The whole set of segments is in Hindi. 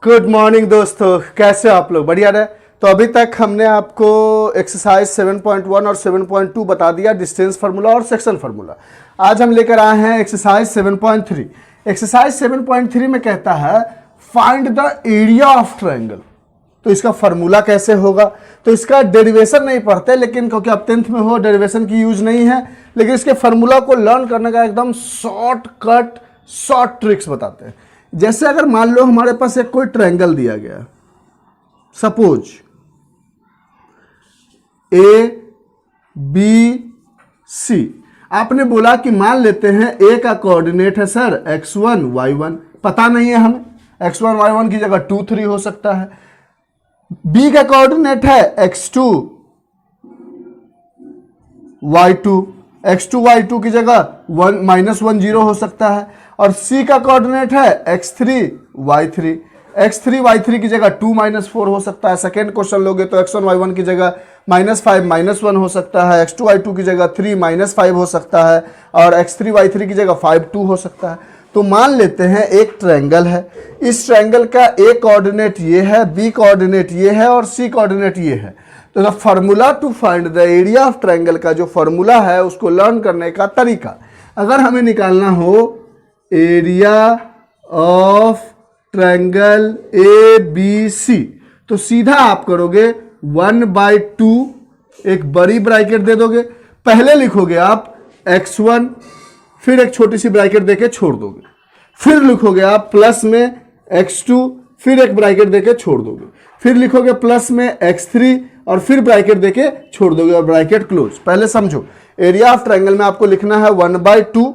गुड मॉर्निंग दोस्तों, कैसे हो आप लोग? बढ़िया रहे। तो अभी तक हमने आपको एक्सरसाइज 7.1 और 7.2 बता दिया, डिस्टेंस फार्मूला और सेक्शन फार्मूला। आज हम लेकर आए हैं एक्सरसाइज 7.3। एक्सरसाइज 7.3 में कहता है find the area of triangle. तो इसका फार्मूला कैसे होगा? तो इसका डेरिवेशन नहीं पढ़ते, लेकिन क्योंकि आप 10th में हो, डेरिवेशन की यूज नहीं है, लेकिन इसके फार्मूला को लर्न करने का एकदम शॉर्ट ट्रिक्स बताते हैं। जैसे अगर मान लो हमारे पास एक कोई ट्रायंगल दिया गया, सपोज ABC। आपने बोला कि मान लेते हैं A का कोऑर्डिनेट है सर x1 y1, पता नहीं है हमें, x1 y1 की जगह 2 3 हो सकता है। B का कोऑर्डिनेट है x2 y2, x2 y2 की जगह -1 0 हो सकता है। और C का कोऑर्डिनेट है x3 y3, x3 y3 की जगह 2 -4 हो सकता है। सेकेंड क्वेश्चन लोगे तो x1 y1 की जगह -5 -1 हो सकता है, x2 y2 की जगह 3 -5 हो सकता है, और x3 y3 की जगह 5 2 हो सकता है। तो मान लेते हैं एक ट्रायंगल है, इस ट्रायंगल का A कोऑर्डिनेट ये है, B कोऑर्डिनेट ये है और C कोऑर्डिनेट ये है। तो the formula to find the area of triangle का जो फार्मूला है उसको लर्न करने का तरीका, अगर हमें निकालना हो एरिया ऑफ ट्रायंगल ABC, तो सीधा आप करोगे 1/2, एक बड़ी ब्रैकेट दे दोगे, पहले लिखोगे आप x1, फिर एक छोटी सी ब्रैकेट देके छोड़ दोगे, फिर लिखोगे आप प्लस में x2, फिर एक ब्रैकेट देके छोड़ दोगे, फिर लिखोगे प्लस में x3 और फिर ब्रैकेट देके छोड़ दोगे और ब्रैकेट क्लोज। पहले समझो, एरिया ऑफ ट्रायंगल में आपको लिखना है 1/2,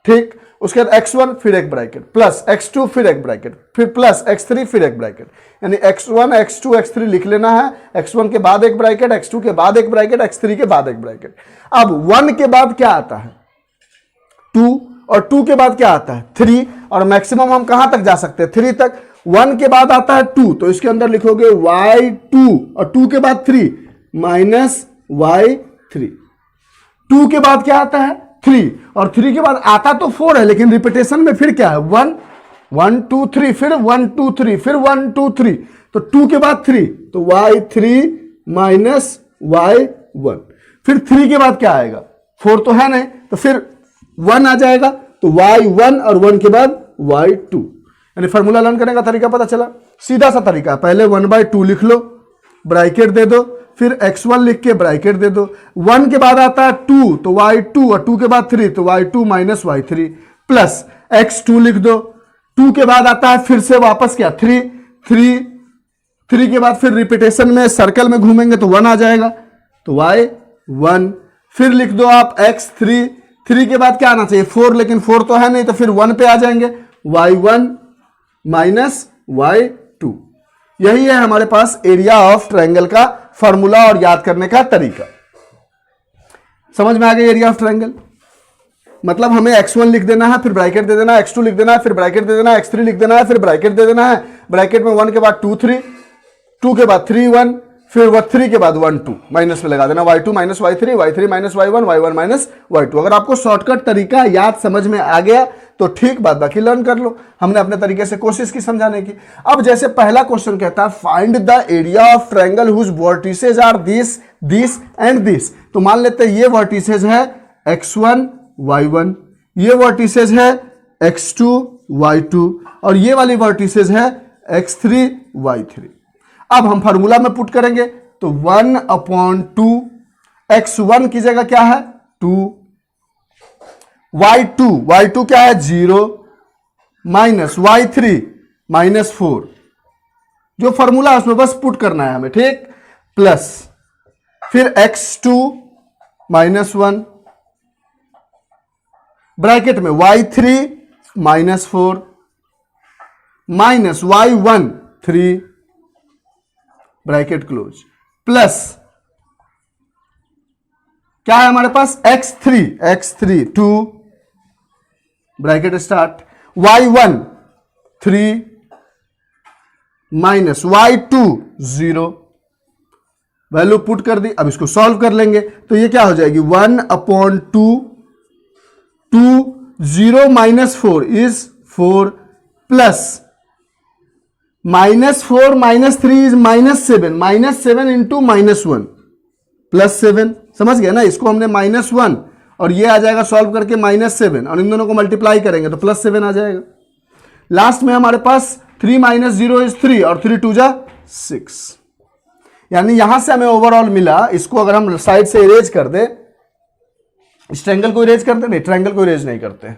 ठीक, उसके बाद x1 फिर एक ब्रैकेट, प्लस x2 फिर एक ब्रैकेट, फिर प्लस x3 फिर एक ब्रैकेट, यानी x1 x2 x3 लिख लेना है। x1 के बाद एक ब्रैकेट, x2 के बाद एक ब्रैकेट, x3 के बाद एक ब्रैकेट। अब 1 के बाद क्या आता है 2, और 2 के बाद क्या आता है 3, और मैक्सिमम हम कहां तक जा सकते हैं 3 तक। 1 के बाद आता है 2, तो इसके अंदर लिखोगे y2, और 2 के बाद 3 -y3। 2 के बाद क्या आता है 3, और 3 के बाद आता तो 4 है, लेकिन रिपीटेशन में फिर क्या है 1 1 2 3, फिर 1 2 3, फिर 1 2 3, तो 2 के बाद 3, तो y3 -y1। फिर 3 के बाद क्या आएगा 4 तो है नहीं, तो फिर 1 आ जाएगा, तो y1, और 1 के बाद y2। यानी फार्मूला लर्न करने का तरीका पता चला, सीधा सा तरीका। पहले 1/2 लिख लो, ब्रैकेट दे दो, फिर x1 लिख के ब्रैकेट दे दो, 1 के बाद आता है 2, तो y2, और 2 के बाद 3, तो y2 -y3, प्लस x2 लिख दो, 2 के बाद आता है फिर से वापस क्या 3 के बाद फिर रिपीटेशन में सर्कल में घूमेंगे तो 1 आ जाएगा, तो y1, फिर लिख दो आप x3, 3 के बाद क्या आना चाहिए 4, लेकिन 4 तो है नहीं, तो फिर 1 पे आ जाएंगे, y1 -y2। यही है हमारे पास एरिया ऑफ ट्रायंगल का फार्मूला और याद करने का तरीका। समझ में आ गई एरिया ऑफ ट्रायंगल? मतलब हमें x1 लिख देना है, फिर ब्रैकेट दे देना है, x2 लिख देना है, फिर ब्रैकेट दे देना है, x3 लिख देना है, फिर ब्रैकेट दे देना है, ब्रैकेट में 1 के बाद 2 3, 2 के बाद 3 1, फिर 3 के बाद 1 2, माइनस में लगा देना, y2 -y3, y3 -y1, y1 -y2। अगर आपको शॉर्टकट तरीका याद समझ में आ गया तो ठीक, बात बाकी लर्न कर लो। हमने अपने तरीके से कोशिश की समझाने की। अब जैसे पहला क्वेश्चन कहता है find the area of triangle whose vertices are this this and this. तो मान लेते हैं ये वर्टिसेस है x1 y1, ये वर्टिसेस है x2 y2, और ये वाली वर्टिसेस है x3 y3। अब हम फार्मूला में पुट करेंगे तो 1/2, x1 की जगह क्या है 2, y2 क्या है 0, माइनस y3 -4। जो फार्मूला है उसमें बस पुट करना है हमें, ठीक, प्लस फिर x2 -1, ब्रैकेट में y3 -4, minus y1 3, bracket close, plus क्या है हमारे पास x3 2, bracket start, y1 3, minus y2 0, value put कर दी। अब इसको सॉल्व कर लेंगे तो ये क्या हो जाएगी 1/2, 2 0 -4 इज 4, प्लस -4 -3 इज -7, -7 इंटू -1 +7, समझ गया ना। इसको हमने -1 और ये आ जाएगा सॉल्व करके -7 और इन दोनों को मल्टीप्लाई करेंगे तो +7 आ जाएगा। लास्ट में हमारे पास 3 - 0 इज 3 और 3 2 जा 6, यानी यहां से हमें ओवरऑल मिला। इसको अगर हम साइड से इरेज कर दे, इस ट्रायंगल को इरेज करते नहीं, ट्रायंगल को इरेज नहीं करते,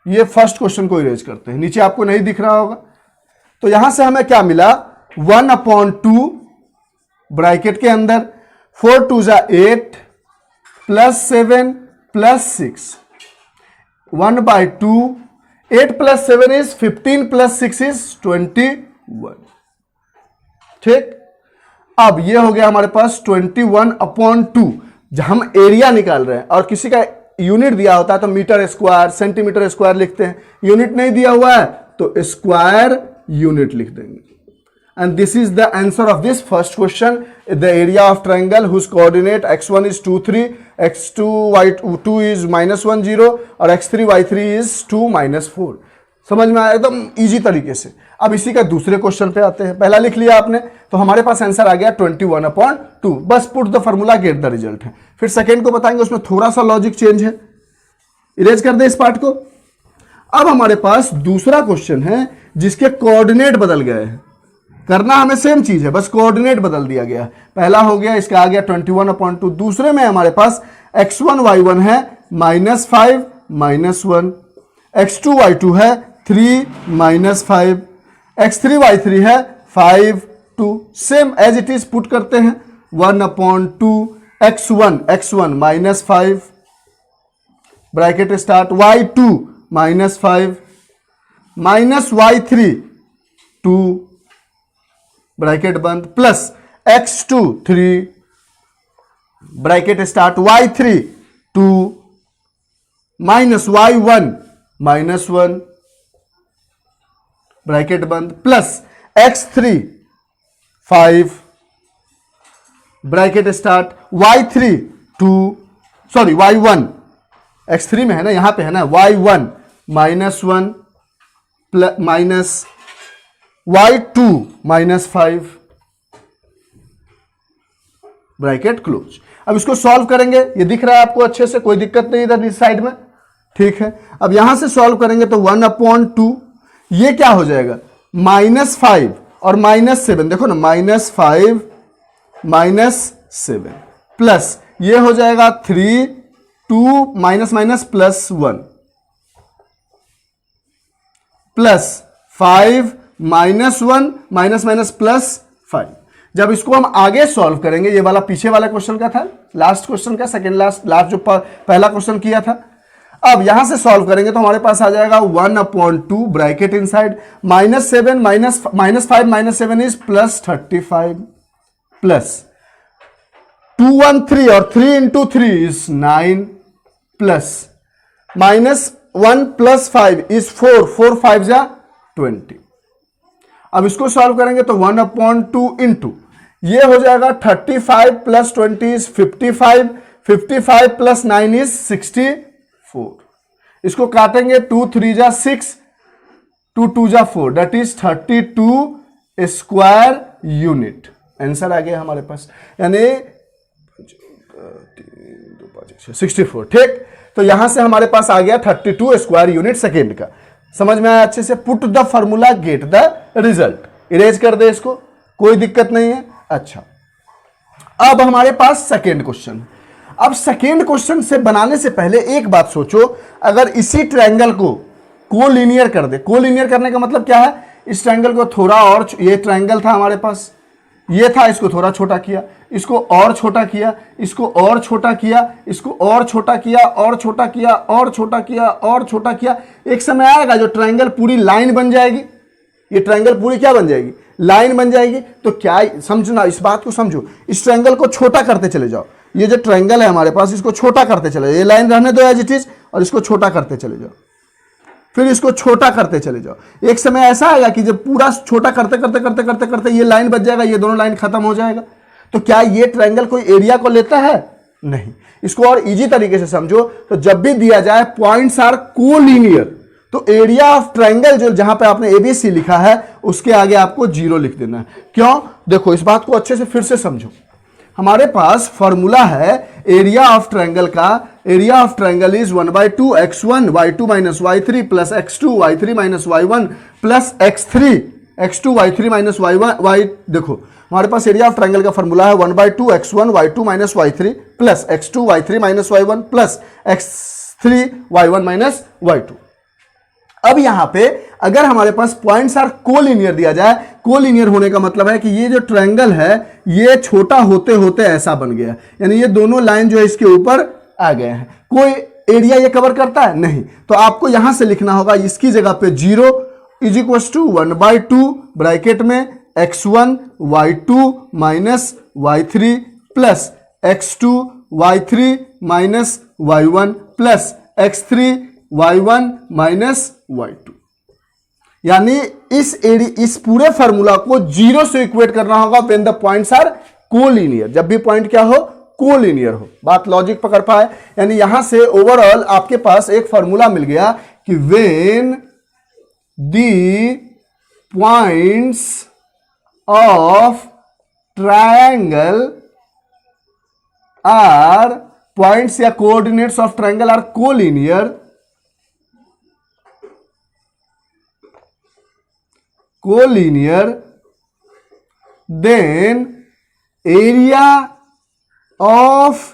ये फर्स्ट क्वेश्चन को इरेज करते हैं। नीचे आपको नहीं दिख रहा होगा, तो यहां से हमें क्या मिला 1/2 ब्रैकेट के अंदर 4 2 जा 8 +7 +6 1/2 8 + 7 इज 15 + 6 इज 21। ठीक, अब ये हो गया हमारे पास 21/2। हम एरिया निकाल रहे हैं और किसी का यूनिट दिया होता है तो मीटर स्क्वायर सेंटीमीटर स्क्वायर लिखते हैं, यूनिट नहीं दिया हुआ है तो स्क्वायर यूनिट लिख देंगे। And this is the answer of this first question. The area of triangle whose coordinate x1 is 2 3, x2 y2 is -1 0 और x3 y3 इज 2 -4। समझ में आया एकदम इजी तरीके से। अब इसी का दूसरे क्वेश्चन पे आते हैं। पहला लिख लिया आपने तो हमारे पास आंसर आ गया 21/2, बस put the formula get the result है। फिर सेकेंड को बताएंगे, उसमें थोड़ा सा लॉजिक चेंज है, इरेज कर दे इस पार्ट को। अब हमारे पास दूसरा क्वेश्चन है जिसके कोऑर्डिनेट बदल गए हैं। करना हमें सेम चीज है, बस कोऑर्डिनेट बदल दिया गया। पहला हो गया, इसका आ गया 21/2। दूसरे में हमारे पास x1 y1 है -5 -1, x2 y2 है 3 -5, x3 y3 है 5 2। Same as it is put करते हैं 1/2 x1 -5 bracket start y2 -5 -y3 2 bracket बंद plus x2 3 bracket start y3 2 -y1 -1 bracket बंद plus x3 5 bracket start y3 2 sorry y1 x3 में है ना, यहां पे है ना y1 -1 minus y2 -5 bracket close. अब इसको सॉल्व करेंगे, ये दिख रहा है आपको अच्छे से, कोई दिक्कत नहीं इधर इस साइड में, ठीक है। अब यहां से सॉल्व करेंगे तो 1/2 ये क्या हो जाएगा -5 और -7, देखो ना -5 -7 प्लस ये हो जाएगा 3 2 -+1 प्लस 5 -1 +5। जब इसको हम आगे सॉल्व करेंगे, ये वाला पीछे वाला क्वेश्चन का था, लास्ट क्वेश्चन का, सेकंड लास्ट जो पहला क्वेश्चन किया था। अब यहां से सॉल्व करेंगे तो हमारे पास आ जाएगा 1/2 ब्रैकेट इनसाइड -7 -5 -7 इज +35 प्लस 2 1 3 और 3 × 3 इज 9 प्लस -1 + 5 इज 4 4 5 जा 20। अब इसको सॉल्व करेंगे तो 1/2 इंटू ये हो जाएगा 35 + 20 इज 55 55 + 9 इज 64। इसको काटेंगे 2 3 जा 6 2 2 जा 4 that is 32 square unit. Answer आ गया हमारे पास, यानी 64। ठीक, तो यहां से हमारे पास आ गया 32 स्क्वायर यूनिट सेकेंड का। समझ में आया अच्छे से। Put the formula get the result. Erase कर दे इसको, कोई दिक्कत नहीं है। अच्छा, अब हमारे पास सेकेंड क्वेश्चन। अब सेकेंड क्वेश्चन से बनाने से पहले एक बात सोचो, अगर इसी ट्रायंगल को कोलिनियर कर दे। कोलिनियर करने का मतलब क्या है, इस ट्रायंगल को थोड़ा और, ये ट्रायंगल था हमारे पास, ये था, इसको थोड़ा छोटा किया, इसको और छोटा किया, इसको और छोटा किया, इसको और छोटा किया, और छोटा किया, और छोटा किया, और छोटा किया। एक समय आएगा जो ट्रायंगल पूरी लाइन बन जाएगी। ये ट्रायंगल पूरी क्या बन जाएगी, लाइन बन जाएगी। तो क्या समझना, इस बात को समझो, इस ट्रायंगल को छोटा करते चले जाओ। ये जो ट्रायंगल है हमारे पास, इसको छोटा करते चले जाओ। ये लाइन रहने दो एज इट इज, और इसको छोटा करते चले जाओ, फिर इसको छोटा करते चले जाओ। एक समय ऐसा आएगा कि जब पूरा छोटा करते करते करते करते करते ये लाइन बच जाएगा, ये दोनों लाइन खत्म हो जाएगा। तो क्या ये ट्रायंगल कोई एरिया को लेता है, नहीं। इसको और इजी तरीके से समझो, तो जब भी दिया जाए पॉइंट्स आर कोलिनियर, तो एरिया ऑफ ट्रायंगल जो जहां पे आपने एबीसी लिखा है उसके आगे आपको 0 लिख देना है। क्यों? देखो इस बात को अच्छे से फिर से समझो। हमारे पास फॉर्मूला है एरिया ऑफ ट्रायंगल का, area of triangle is 1/2 x1 y2 minus y3 plus x2 y3 minus y1 plus x2 y3 minus y1 देखो हमारे पास एरिया ऑफ ट्रायंगल का फॉर्मूला है 1/2 x1 y2 minus y3 plus x2 y3 minus y1 plus x3 y1 minus y2। अब यहां पे अगर हमारे पास पॉइंट्स आर कोलिनियर दिया जाए, कोलिनियर होने का मतलब है कि ये जो ट्रायंगल है ये छोटा होते होते ऐसा बन गया, यानी ये दोनों लाइन जो है इसके ऊपर आ गए हैं। कोई एरिया ये कवर करता है नहीं, तो आपको यहां से लिखना होगा इसकी जगह पे 0 इज इक्वल टू 1/2 ब्रैकेट में x1 y2 minus y3 plus x2 y3 minus y1 plus x3 y1 minus y2। यानी इस पूरे फार्मूला को 0 से इक्वेट करना होगा when the points are collinear, जब भी पॉइंट क्या हो, कोलिनियर हो। बात लॉजिक पकड़ पाए? यानी यहां से ओवरऑल आपके पास एक फार्मूला मिल गया कि when the points of triangle are, points या coordinates of triangle are collinear, then area of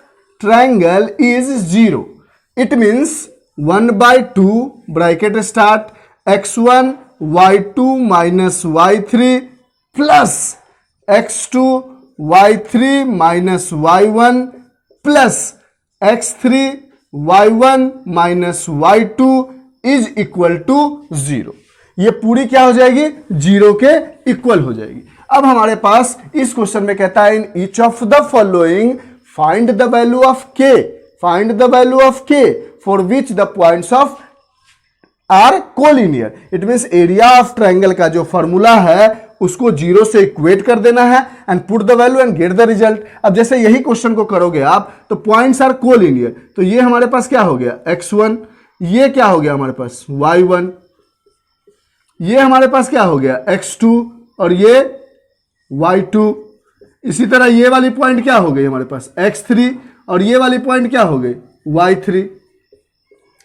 triangle is 0. It means 1/2 bracket start x1 y2 minus y3 plus x2 y3 minus y1 plus x3 y1 minus y2 is equal to 0। ये पूरी क्या हो जाएगी, 0 के इक्वल हो जाएगी। अब हमारे पास इस क्वेश्चन में कहता है in each of the following find the value of k, find the value of k for which the points of are collinear. It means area of triangle का जो फॉर्मूला है उसको 0 से इक्वेट कर देना है and put the value and get the result. अब जैसे यही क्वेश्चन को करोगे आप तो पॉइंट्स आर कोलिनियर, तो ये हमारे पास क्या हो गया x1, ये क्या हो गया हमारे पास y1, ये हमारे पास क्या हो गया x2 और ये y2। इसी तरह ये वाली पॉइंट क्या हो गई हमारे पास x3 और ये वाली पॉइंट क्या हो गई y3।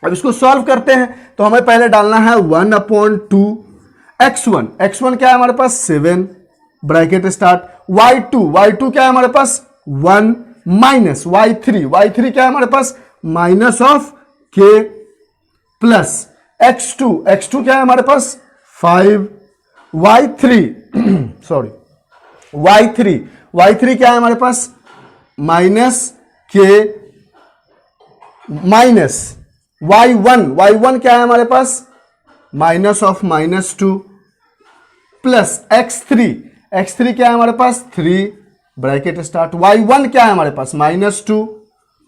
अब इसको सॉल्व करते हैं तो हमें पहले डालना है 1/2 x1, x1 क्या है हमारे पास 7 ब्रैकेट स्टार्ट, y2 क्या है हमारे पास 1 माइनस y3 क्या है हमारे पास minus of k plus x2 क्या है हमारे पास 5 y3 क्या है हमारे पास माइनस k माइनस y1 क्या है हमारे पास माइनस ऑफ -2 प्लस x3 क्या है हमारे पास 3 ब्रैकेट स्टार्ट, y1 क्या है हमारे पास -2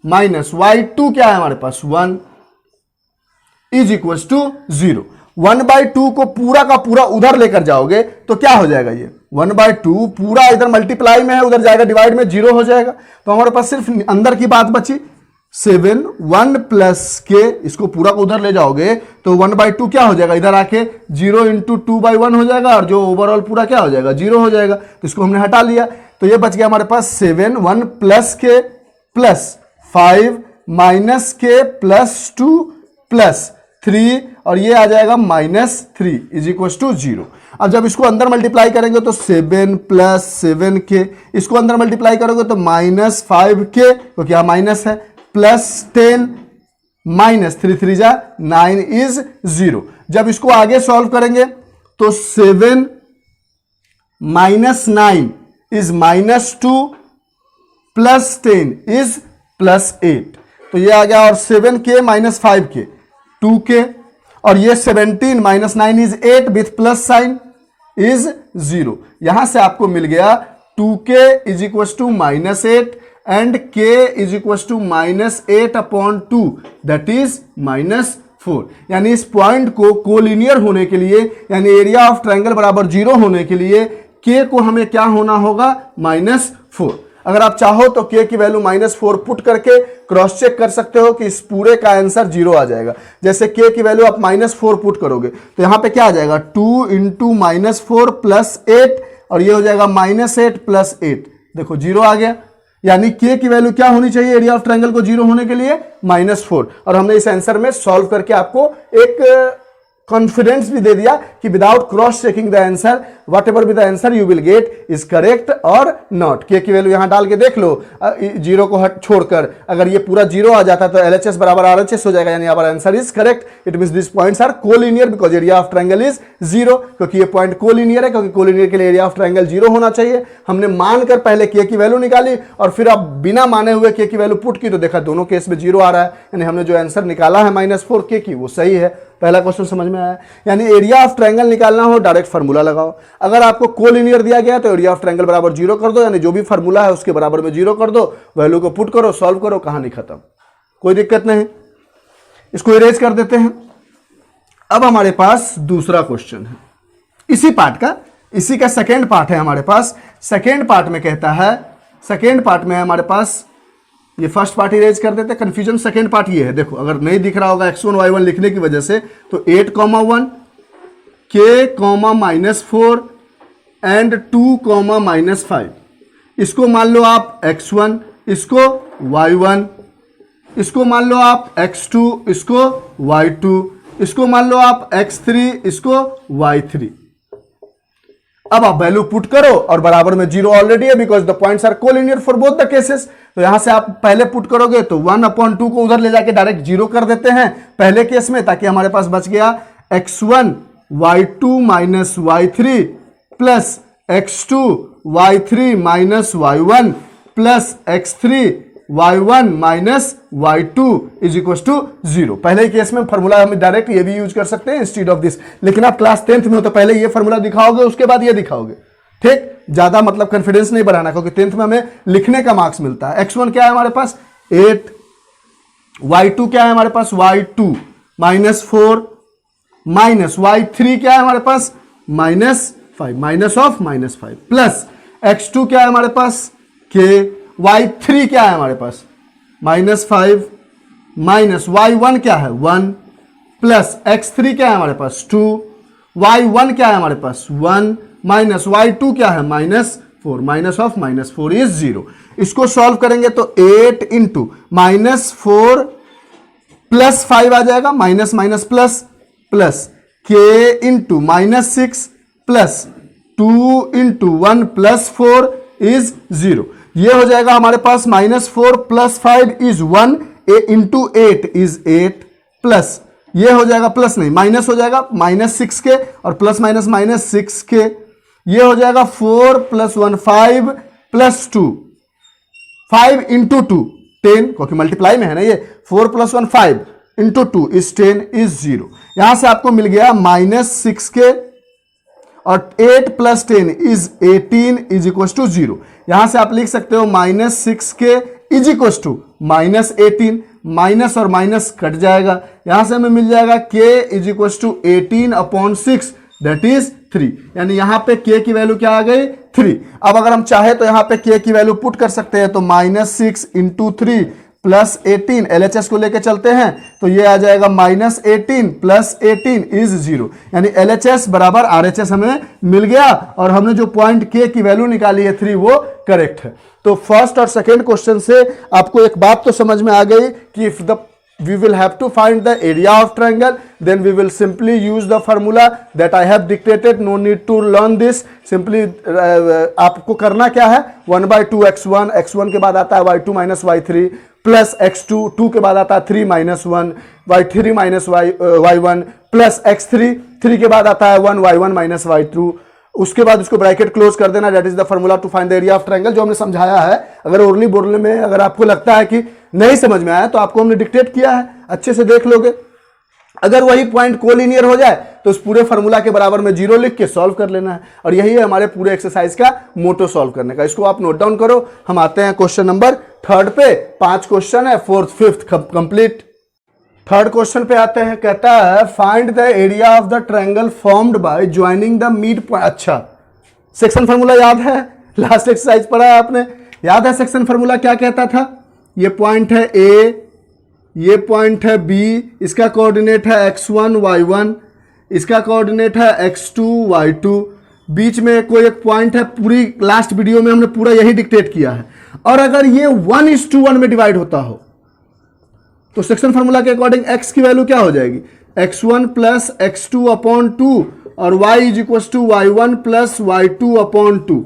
माइनस y2 क्या है हमारे पास 1 इज इक्वल टू 0। 1/2 को पूरा का पूरा उधर लेकर जाओगे तो क्या हो जाएगा, ये 1/2 पूरा इधर मल्टीप्लाई में है, उधर जाएगा डिवाइड में 0 हो जाएगा। तो हमारे पास सिर्फ अंदर की बात बची 7 1 प्लस के, इसको पूरा को उधर ले जाओगे तो 1/2 क्या हो जाएगा, इधर आके 0 इंटू 2/1 हो जाएगा और जो ओवरऑल पूरा क्या हो जाएगा 0 हो जाएगा। तो इसको हमने हटा लिया तो ये बच गया हमारे पास 7 1 प्लस के प्लस 5 माइनस के प्लस 2 प्लस 3 और ये आ जाएगा -3 इज इक्वल टू 0। अब जब इसको अंदर मल्टीप्लाई करेंगे तो 7 प्लस 7 के, इसको अंदर मल्टीप्लाई करोगे तो -5 के, क्योंकि यहां माइनस है, प्लस 10 माइनस 3 3 जा 9 इज 0। जब इसको आगे सॉल्व करेंगे तो 7 माइनस 9 इज -2 प्लस 10 इज +8, तो ये आ गया। और 7 के माइनस 5 के 2 के, और ये 17 minus 9 is 8 with plus sign is 0। यहां से आपको मिल गया 2k is equal to -8 and k is equal to -8/2 that is -4। यानी इस पॉइंट को कोलिनियर होने के लिए, यानी एरिया ऑफ ट्रायंगल बराबर 0 होने के लिए k को हमें क्या होना होगा, -4। अगर आप चाहो तो k की वैल्यू -4 पुट करके क्रॉस चेक कर सकते हो कि इस पूरे का आंसर 0 आ जाएगा। जैसे k की वैल्यू आप -4 पुट करोगे तो यहां पे क्या आ जाएगा 2 इंटू -4 प्लस 8 और ये हो जाएगा -8 प्लस 8, देखो 0 आ गया। यानी k की वैल्यू क्या होनी चाहिए एरिया ऑफ ट्रायंगल को 0 होने के लिए -4। और हमने इस आंसर में सॉल्व करके आपको एक कॉन्फिडेंस भी दे दिया कि without cross checking the answer what ever be the answer you will get is correct और नॉट। के की वैल्यू यहां डाल के देख लो, 0 को हट छोड़कर अगर ये पूरा 0 आ जाता तो LHS बराबर RHS हो जाएगा, यानी our answer is correct. It means this points are collinear because area of triangle is 0, क्योंकि ये पॉइंट कोलिनियर है, क्योंकि कोलिनियर के लिए एरिया ऑफ ट्रायंगल 0 होना चाहिए। हमने मानकर पहले के की वैल्यू निकाली और फिर अब बिना माने हुए के की वैल्यू पुट की तो देखा दोनों केस में 0 आ रहा है, यानी हमने जो आंसर निकाला है -4 के की वो सही है। पहला क्वेश्चन समझ में आया। यानी एरिया ऑफ ट्रायंगल निकालना हो डायरेक्ट फार्मूला लगाओ। अगर आपको कोलिनियर दिया गया तो एरिया ऑफ ट्रायंगल बराबर 0 कर दो, यानी जो भी फार्मूला है उसके बराबर में 0 कर दो, वैल्यू को पुट करो, सॉल्व करो, कहानी खत्म, कोई दिक्कत नहीं। इसको इरेज कर देते हैं। अब हमारे पास दूसरा क्वेश्चन है इसी पार्ट का, इसी का सेकेंड पार्ट है हमारे पास। सेकेंड पार्ट में कहता है, सेकेंड पार्ट में हमारे पास, ये फर्स्ट पार्ट इरेज कर देते हैं, कंफ्यूजन सेकेंड पार्ट ये है। देखो अगर नहीं दिख रहा होगा x1 y1 लिखने की वजह से तो 8, 1 k, -4 एंड 2, -5 इसको मान लो आप x1, इसको y1, इसको मान लो आप x2, इसको y2, इसको मान लो आप x3, इसको y3। अब आप वैल्यू पुट करो और बराबर में 0 ऑलरेडी है because the points are collinear for both the cases. तो यहां से आप पहले पुट करोगे तो 1/2 को उधर ले जाके डायरेक्ट 0 कर देते हैं पहले केस में, ताकि हमारे पास बच गया x1 y2 y3 plus x2 y3 y1 plus x3 y1 y2 is equal to 0। पहले केस में फॉर्मूला हम डायरेक्ट ये भी यूज कर सकते हैं इंस्टीड ऑफ दिस, लेकिन आप क्लास 10th में हो तो पहले ये फॉर्मूला दिखाओगे उसके बाद ये दिखाओगे, ठीक। ज्यादा मतलब कॉन्फिडेंस नहीं बढ़ाना, क्योंकि 10th में हमें लिखने का मार्क्स मिलता है। x1 क्या है हमारे पास 8, y2 क्या है हमारे पास y2 -4 माइनस y3 क्या है हमारे पास -5 माइनस ऑफ -5 प्लस x2 क्या है हमारे पास k, y3 क्या है हमारे पास -5 माइनस y1 क्या है 1 प्लस x3 क्या है हमारे पास 2, y1 क्या है हमारे पास 1 माइनस y2 क्या है -4 माइनस ऑफ -4 इज 0। इसको सॉल्व करेंगे तो 8 इंटू -4 प्लस 5 आ जाएगा, minus minus plus plus k into -6 plus 2 into 1 plus 4 is 0। ये हो जाएगा हमारे पास -4 plus 5 is 1 into 8 is 8 plus ये हो जाएगा प्लस नहीं माइनस हो जाएगा -6 के और प्लस माइनस -6 के, ये हो जाएगा 4 + 1 5 प्लस 2 5 इंटू 2 10, क्योंकि मल्टीप्लाई में है ना ये 4 + 1 5 इंटू 2 इज 10 इज 0। यहां से आपको मिल गया -6 के और 8 + 10 इज 18 इज इक्वल टू 0। यहां से आप लिख सकते हो -6 k is equal to -18, minus और माइनस कट जाएगा, यहां से हमें मिल जाएगा k is equal to 18/6 that is 3। यानी यहां पे k की वैल्यू क्या आ गई 3। अब अगर हम चाहे तो यहां पे k की वैल्यू पुट कर सकते हैं, तो -6 इंटू 3 प्लस 18 LHS को लेके चलते हैं तो ये आ जाएगा -18 प्लस 18 इज 0। यानी LHS बराबर RHS हमें मिल गया और हमने जो पॉइंट k की वैल्यू निकाली है 3 वो करेक्ट है। तो फर्स्ट और सेकेंड क्वेश्चन से आपको एक बात तो समझ में आ गई कि if the we will have to find the area of triangle, then we will simply use the formula that I have dictated, no need to learn this, simply आपको करना क्या है 1/2 x1, x1 के बाद आता है y2 minus y3 plus x2, 2 के बाद आता है 3 minus 1, y3 minus y1 plus x3, 3 के बाद आता है 1 y1 minus y2, उसके बाद इसको ब्रैकेट क्लोज कर देना, that is the formula to find the area of triangle, जो हमने समझाया है। अगर ओरली बोलने में अगर आपको लगता है कि नहीं समझ में आया तो आपको हमने डिक्टेट किया है, अच्छे से देख लोगे। अगर वही पॉइंट कोलिनियर हो जाए तो उस पूरे फार्मूला के बराबर में 0 लिख के सॉल्व कर लेना है, और यही है हमारे पूरे एक्सरसाइज का मोटो सॉल्व करने का। इसको आप नोट डाउन करो। हम आते हैं क्वेश्चन नंबर 3 पे। 5 क्वेश्चन है, 4th 5th complete. 3rd question पे आते हैं, कहता है find the area of the triangle formed by joining the mid point. अच्छा, सेक्शन फार्मूला याद है, लास्ट एक्सरसाइज पढ़ा है आपने। याद है सेक्शन फार्मूला क्या कहता था? ये पॉइंट है ए, ये पॉइंट है बी, इसका कोऑर्डिनेट है x1 y1, इसका कोऑर्डिनेट है x2 y2, बीच में कोई एक पॉइंट है। पूरी लास्ट वीडियो में हमने पूरा यही डिक्टेट किया है। और अगर ये 1:1 में डिवाइड होता हो तो सेक्शन फार्मूला के अकॉर्डिंग x की वैल्यू क्या हो जाएगी? x1 प्लस x2 अपॉन 2 और y is equal to y1 plus y2 upon 2।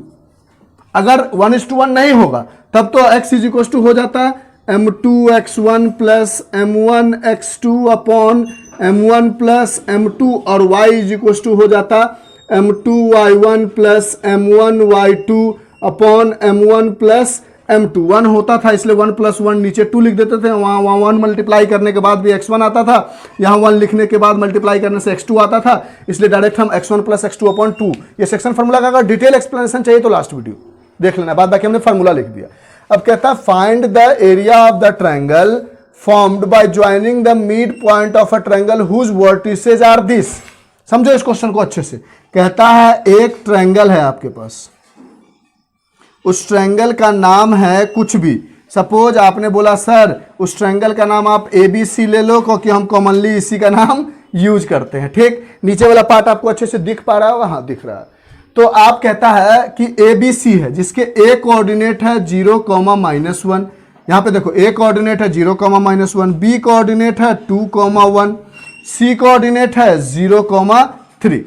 अगर 1:1 नहीं होगा तब तो x इज इक्वल टू हो जाता है m2x1 plus m1x2 upon m1 plus m2 और y इज इक्वल टू हो जाता m2y1 plus m1y2 upon m1 plus m2। 1 होता था इसलिए 1 प्लस 1 नीचे 2 लिख देते थे, वहाँ 1 मल्टीप्लाई करने के बाद भी x1 आता था, यहाँ 1 लिखने के बाद मल्टीप्लाई करने से x2 आता था, इसलिए डायरेक्ट हम x1 प्लस x2 अपॉन 2। ये सेक्शन फार्मूला का अगर डिटेल एक्सप्लेनेशन चाहिए तो लास्ट वीडियो देख लेना, बाद बाकी हमने फार्मूला लिख दिया। अब कहता है find the area of the triangle formed by joining the mid point of a triangle whose vertices are this. समझो इस क्वेश्चन को अच्छे से। कहता है एक ट्रायंगल है आपके पास, उस ट्रायंगल का नाम है कुछ भी। सपोज आपने बोला सर उस ट्रायंगल का नाम आप ABC ले लो, क्योंकि हम कॉमनली इसी का नाम यूज करते हैं। ठीक, नीचे वाला पार्ट आपको अच्छे से दिख पा रहा होगा? हाँ दिख रहा है। तो आप कहता है कि ABC है जिसके A कोऑर्डिनेट है 0, -1। यहां पे देखो A कोऑर्डिनेट है 0, -1, B कोऑर्डिनेट है 2, 1, C कोऑर्डिनेट है 0, 3।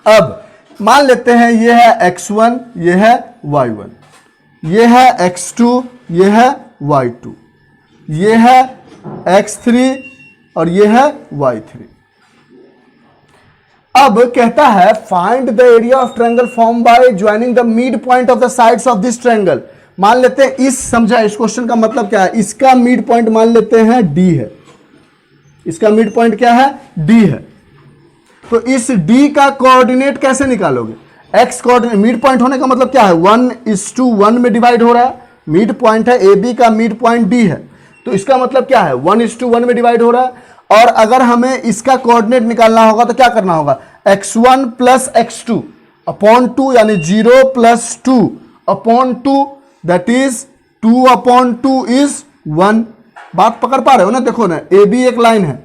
अब मान लेते हैं ये है x1, ये है y1, ये है x2, ये है y2, ये है x3 और ये है y3। अब कहता है find the area of triangle form by joining the mid point of the sides of this triangle. मान लेते हैं इस, समझा इस क्वेश्चन का मतलब क्या है? इसका मिड पॉइंट मान लेते हैं D है, इसका मिड पॉइंट क्या है? D है। तो इस D का कोऑर्डिनेट कैसे निकालोगे? x कोऑर्डिनेट, मिड पॉइंट होने का मतलब क्या है? 1:1 में डिवाइड हो रहा है। मिड पॉइंट है AB का, मिड पॉइंट D है, तो इसका मतलब क्या है? 1:1 में डिवाइड हो रहा है। और अगर हमें इसका कोऑर्डिनेट निकालना होगा तो क्या करना होगा? x1 प्लस x2 अपॉन 2, यानी 0 plus 2 upon 2, that is 2 upon 2 is 1। बात पकड़ पा रहे हो ना? देखो ना, AB एक लाइन है,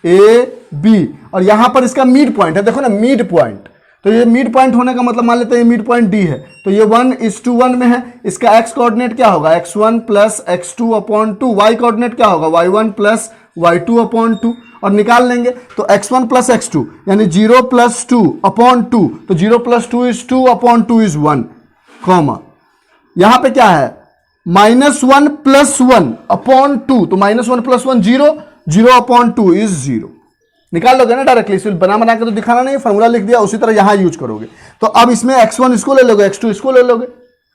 AB, और यहां पर इसका मिड पॉइंट है, देखो ना मिड पॉइंट। तो ये मिड पॉइंट होने का मतलब मान लेते हैं ये मिड पॉइंट D है, तो ये 1:1 में है। इसका x कोऑर्डिनेट क्या होगा? x1 plus x2 upon 2। y coordinate क्या होगा? y1 प्लस y2 अपॉन 2, और निकाल लेंगे तो x1 प्लस x2 यानी 0 प्लस 2 अपॉन 2, तो 0 plus 2 is 2 upon 2 is 1, comma यहां पे क्या है? -1 प्लस 1 अपॉन 2, तो -1 प्लस 1 0, 0 अपॉन 2 इज 0। निकाल लोगे ना डायरेक्टली, सिर्फ बना के तो दिखाना नहीं, फॉर्मूला लिख दिया, उसी तरह यहां यूज करोगे। तो अब इसमें x1 इसको ले लोगे, x2 इसको ले लोगे,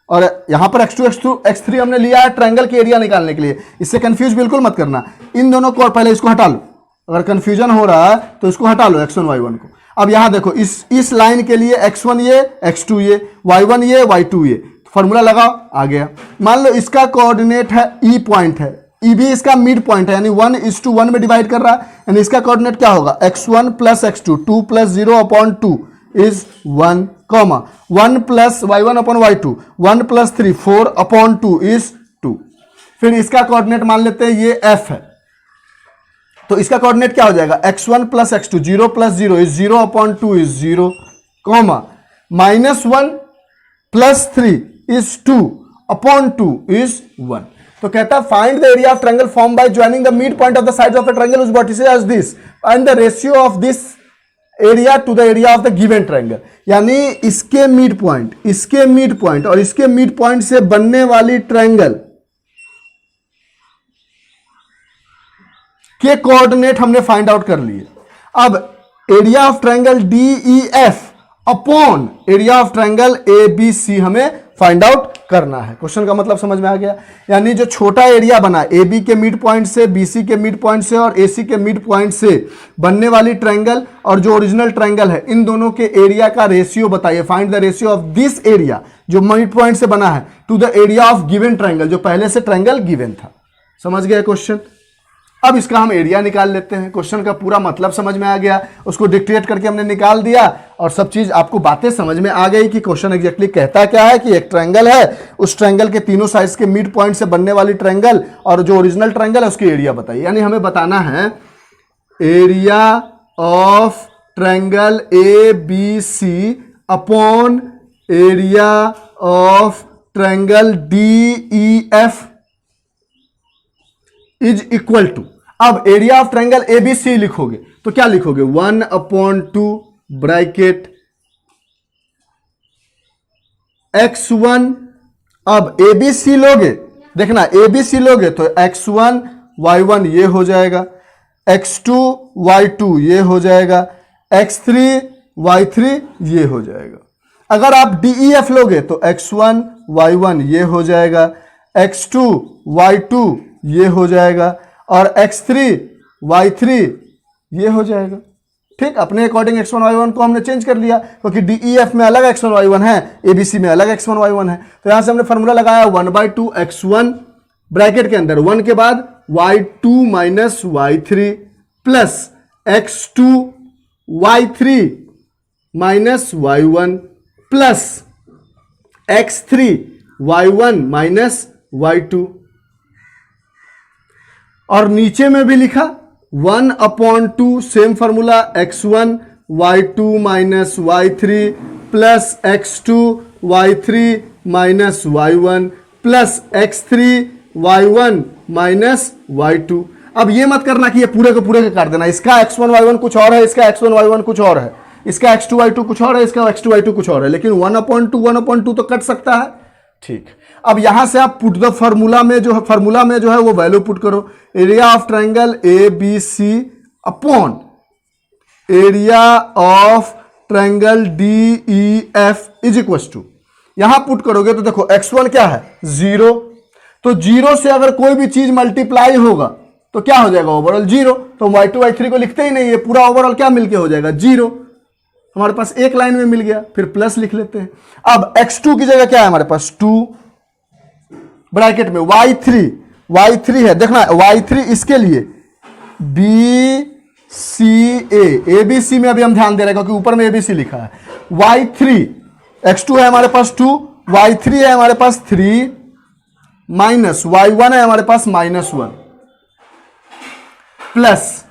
और यहां पर x2 x3 हमने लिया है ट्रायंगल की एरिया निकालने के लिए। इससे कंफ्यूज बिल्कुल मत करना। इन दोनों को पहले इसको हटा लो, अगर कंफ्यूजन हो रहा है तो इसको हटा लो x1 y1 को। अब यहां देखो इस लाइन के लिए x1 ये, x2 ये, y1 ये, y2 ये, फॉर्मूला लगाओ, आ गया। मान लो इसका कोऑर्डिनेट है E पॉइंट है, E भी इसका मिड पॉइंट है, यानी 1:1 में डिवाइड कर रहा है, यानी इसका कोऑर्डिनेट क्या होगा? x1 plus x2, 2 plus 0 upon 2 is 1, comma 1 plus y1 upon y2, 1 plus 3 4 upon 2 is 2। फिर इसका कोऑर्डिनेट मान लेते हैं ये f है, तो इसका कोऑर्डिनेट क्या हो जाएगा? x1 plus x2, 0 plus 0 is 0 upon 2 is 0, comma -1 plus 3 is 2 upon 2 is 1। तो कहता है find the area of triangle form by joining the mid point of the sides of a triangle which vertices as this and the ratio of this area to the area of the given triangle. यानी इसके मिड पॉइंट, इसके मिड पॉइंट और इसके मिड पॉइंट से बनने वाली ट्रायंगल के कोऑर्डिनेट हमने फाइंड आउट कर लिए। अब area of triangle DEF upon area of triangle ABC हमें फाइंड आउट करना है। क्वेश्चन का मतलब समझ में आ गया? यानी जो छोटा एरिया बना AB के मिड पॉइंट से, BC के मिड पॉइंट से और AC के मिड पॉइंट से बनने वाली ट्रायंगल और जो ओरिजिनल ट्रायंगल है, इन दोनों के एरिया का रेशियो बताइए। Find the ratio of this area जो मिड पॉइंट से बना है to the area of given triangle, जो पहले से ट्रायंगल गिवन था। समझ गया क्वेश्चन? अब इसका हम एरिया निकाल लेते हैं। क्वेश्चन का पूरा मतलब समझ में आ गया, उसको डिक्टेट करके हमने निकाल दिया और सब चीज आपको बातें समझ में आ गई कि क्वेश्चन एग्जैक्टली कहता क्या है कि एक ट्रायंगल है, उस ट्रायंगल के तीनों साइड्स के मिड पॉइंट से बनने वाली ट्रायंगल और जो ओरिजिनल ट्रायंगल है उसकी एरिया बताइए। यानी हमें बताना है area of triangle A B C upon area of triangle D E F is equal to, अब एरिया ऑफ ट्रायंगल एबीसी लिखोगे तो क्या लिखोगे 1/2 ब्रैकेट x1, अब एबीसी लोगे, देखना एबीसी लोगे तो x1 y1 ये हो जाएगा, x2 y2 ये हो जाएगा, x3 y3 ये हो जाएगा। अगर आप DEF लोगे तो x1 y1 ये हो जाएगा, x2 y2 ये हो जाएगा और x3 y3 ये हो जाएगा। ठीक, अपने अकॉर्डिंग x1 y1 को हमने चेंज कर लिया क्योंकि DEF में अलग x1 y1 है, ABC में अलग x1 y1 है। तो यहां से हमने फॉर्मूला लगाया 1/2 x1 ब्रैकेट के अंदर 1 के बाद y2 minus y3 plus x2 y3 minus y1 plus x3 y1 minus y2 और नीचे में भी लिखा 1/2 same formula x1 y2 minus y3 plus x2 y3 minus y1 plus x3 y1 minus y2। अब ये मत करना कि ये पूरे को पूरे का काट देना, इसका x1 y1 कुछ और है, इसका x1 y1 कुछ और है, इसका x2 y2 कुछ और है, इसका x2 y2 कुछ और है, लेकिन 1/2 तो कट सकता है। ठीक, अब यहां से आप पुट द फॉर्मूला में जो है वो वैल्यू पुट करो, area of triangle A B C upon area of triangle D E F is equal to, यहां पुट करोगे तो देखो x1 क्या है 0, तो 0 से अगर कोई भी चीज मल्टीप्लाई होगा तो क्या हो जाएगा ओवरऑल 0, तो y2 y3 को लिखते ही नहीं है, पूरा ओवरऑल क्या मिलके हो जाएगा 0, हमारे पास एक लाइन में मिल गया, फिर प्लस लिख लेते हैं। अब x2 की जगह क्या है हमारे पास 2 ब्रैकेट में y3 है, देखना y3 इसके लिए बी सी ए बी सी में अभी हम ध्यान दे रहे हैं क्योंकि ऊपर में ABC लिखा है, y3 x2 है हमारे पास 2, y3 है हमारे पास 3 माइनस y1 है हमारे पास -1 प्लस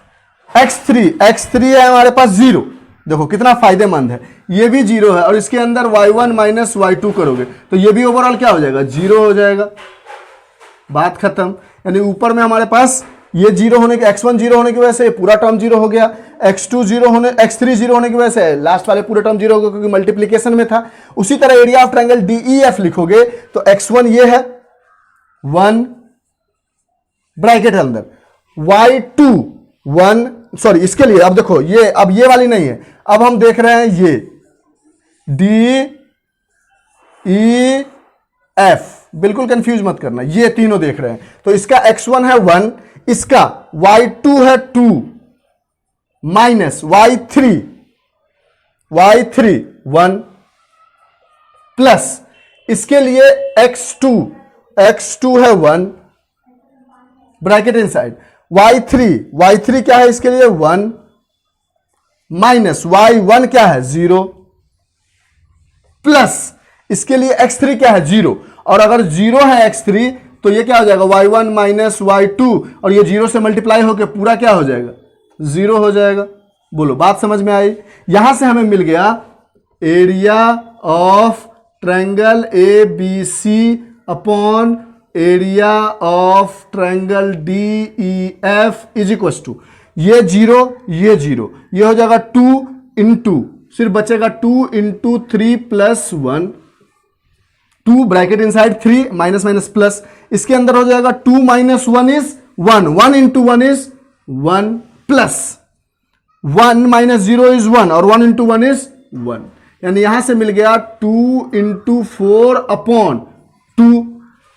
x3 है हमारे पास 0। देखो कितना फायदेमंद है, ये भी 0 है और इसके अंदर y1 माइनस y2 करोगे तो ये भी ओवरऑल क्या हो जाएगा 0 हो जाएगा, बात खत्म। यानी ऊपर में हमारे पास ये 0 होने के x1 0 होने की वजह से पूरा टर्म 0 हो गया, x3 0 होने की वजह से लास्ट वाले पूरे टर्म 0 हो गया क्योंकि मल्टीप्लीकेशन में था। उसी तरह एरिया ऑफ ट्रायंगल DEF लिखोगे तो x1 ये है 1 ब्रैकेट अंदर, y2 1, सॉरी इसके लिए अब देखो ये अब ये वाली नहीं है, अब हम देख रहे हैं ये DEF, बिल्कुल कंफ्यूज मत करना, ये तीनों देख रहे हैं तो इसका x1 है 1, इसका y2 है 2 माइनस y3 1 प्लस इसके लिए x2 है 1 ब्रैकेट इनसाइड, y3 क्या है इसके लिए 1 माइनस y1 क्या है 0 प्लस इसके लिए x3 क्या है 0, और अगर 0 है x3 तो ये क्या हो जाएगा y1 माइनस y2 और ये 0 से मल्टीप्लाई होकर पूरा क्या हो जाएगा 0 हो जाएगा। बोलो बात समझ में आई। यहां से हमें मिल गया area of triangle A B C upon area of triangle D E F is equal to ये 0 ये हो जाएगा 2 इंटू सिर्फ बचेगा 2 into 3 plus 1, 2 bracket inside 3 minus minus plus, इसके अंदर हो जाएगा 2 minus 1 is 1, 1 into 1 is 1 plus 1 minus 0 is 1 और 1 इंटू 1 इज 1, यानी यहां से मिल गया 2 into 4 upon 2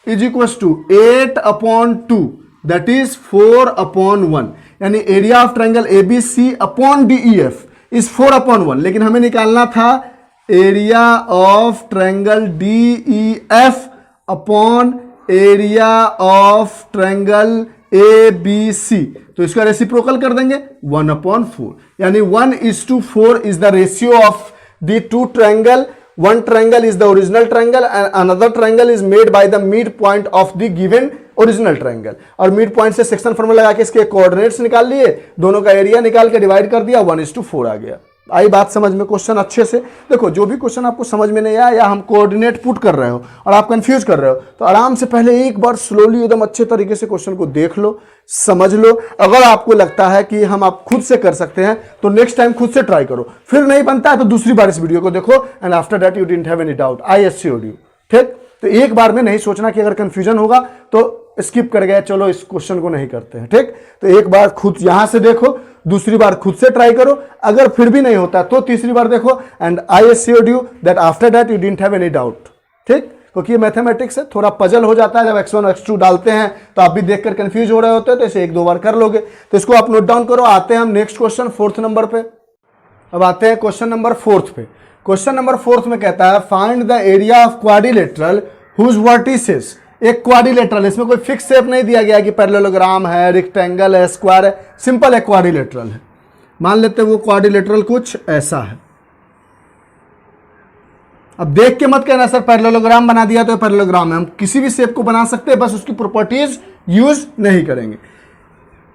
is equal to 8 upon 2 that is 4 upon 1, यानी area of triangle ABC upon DEF is 4 upon 1, लेकिन हमें निकालना था area of triangle DEF upon area of triangle ABC. तो इसका रेसिप्रोकल कर देंगे 1/4, यानी 1:4 is the ratio of the two triangle. One triangle is the original triangle and another triangle is made by the midpoint of the given original triangle. और मिड पॉइंट से सेक्शन फॉर्मूला लगा के इसके कोऑर्डिनेट्स निकाल लिए, दोनों का एरिया निकाल के डिवाइड कर दिया, 1:4 आ गया. आई बात समझ में? क्वेश्चन अच्छे से देखो. जो भी क्वेश्चन आपको समझ में नहीं आया या हम कोऑर्डिनेट पुट कर रहे हो और आप कंफ्यूज कर रहे हो तो आराम से पहले एक बार स्लोली एकदम अच्छे तरीके से क्वेश्चन को देख लो, समझ लो. अगर आपको लगता है कि हम आप खुद से कर सकते हैं तो नेक्स्ट टाइम खुद से ट्राई करो. फिर नहीं बनता है तो दूसरी बार इस वीडियो को देखो and after that you didn't have any doubt, I assure you. ठीक, तो एक बार में नहीं सोचना कि अगर कंफ्यूजन होगा तो स्किप कर गए, चलो इस क्वेश्चन को नहीं करते हैं. ठीक, तो एक बार खुद यहां से देखो, दूसरी बार खुद से ट्राई करो. अगर फिर भी नहीं होता तो तीसरी बार देखो and I assure you that after that you didn't have any doubt. ठीक, क्योंकि ये मैथमेटिक्स है, थोड़ा पजल हो जाता है. जब x1 x2 डालते हैं तो आप भी देखकर कंफ्यूज हो रहे होते हैं, तो इसे 1-2 बार कर लोगे. तो इसको आप नोट डाउन करो. आते हैं हम नेक्स्ट क्वेश्चन 4th नंबर पे. अब आते हैं क्वेश्चन नंबर 4th पे. क्वेश्चन नंबर 4th में कहता है find the area of quadrilateral whose vertices. एक क्वाड्रिलेटरल, इसमें कोई फिक्स शेप नहीं दिया गया कि पैरेललोग्राम है, रेक्टेंगल है, स्क्वायर है, सिंपल है क्वाड्रिलेटरल है. मान लेते हैं वो क्वाड्रिलेटरल कुछ ऐसा है. अब देख के मत कहना सर पैरेललोग्राम बना दिया तो पैरेललोग्राम है. हम किसी भी शेप को बना सकते हैं, बस उसकी प्रॉपर्टीज यूज नहीं करेंगे.